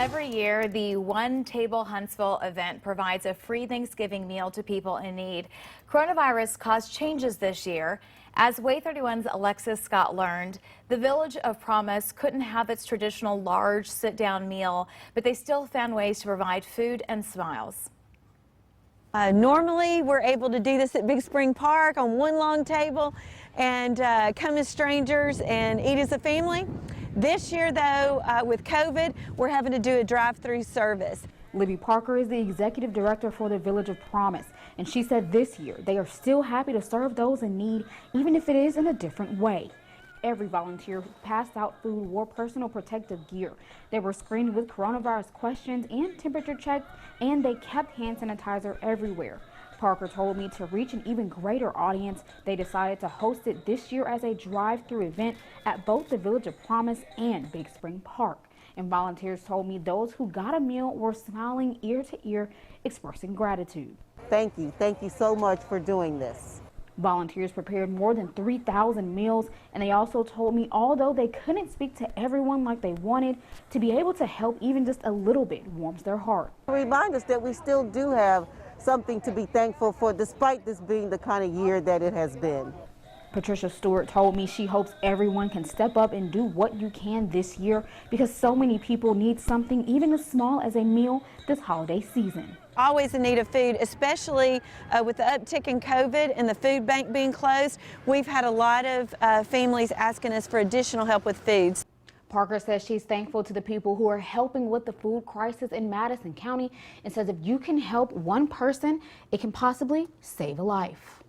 Every year, the One Table Huntsville event provides a free Thanksgiving meal to people in need. Coronavirus caused changes this year. As Way 31's Alexis Scott learned, the Village of Promise couldn't have its traditional large sit-down meal, but they still found ways to provide food and smiles. Normally, we're able to do this at Big Spring Park on one long table and come as strangers and eat as a family. This year, though, with COVID, we're having to do a drive-through service. Libby Parker is the executive director for the Village of Promise, and she said this year they are still happy to serve those in need, even if it is in a different way. Every volunteer who passed out food wore personal protective gear. They were screened with coronavirus questions and temperature checked, and they kept hand sanitizer everywhere. Parker told me to reach an even greater audience, they decided to host it this year as a drive-through event at both the Village of Promise and Big Spring Park. And volunteers told me those who got a meal were smiling ear to ear, expressing gratitude. Thank you so much for doing this. Volunteers prepared more than 3,000 meals, and they also told me although they couldn't speak to everyone like they wanted, to be able to help even just a little bit warms their heart. Remind us that we still do have something to be thankful for, despite this being the kind of year that it has been. Patricia Stewart told me she hopes everyone can step up and do what you can this year because so many people need something even as small as a meal this holiday season. Always in need of food, especially with the uptick in COVID and the food bank being closed. We've had a lot of families asking us for additional help with foods. Parker says she's thankful to the people who are helping with the food crisis in Madison County and says if you can help one person, it can possibly save a life.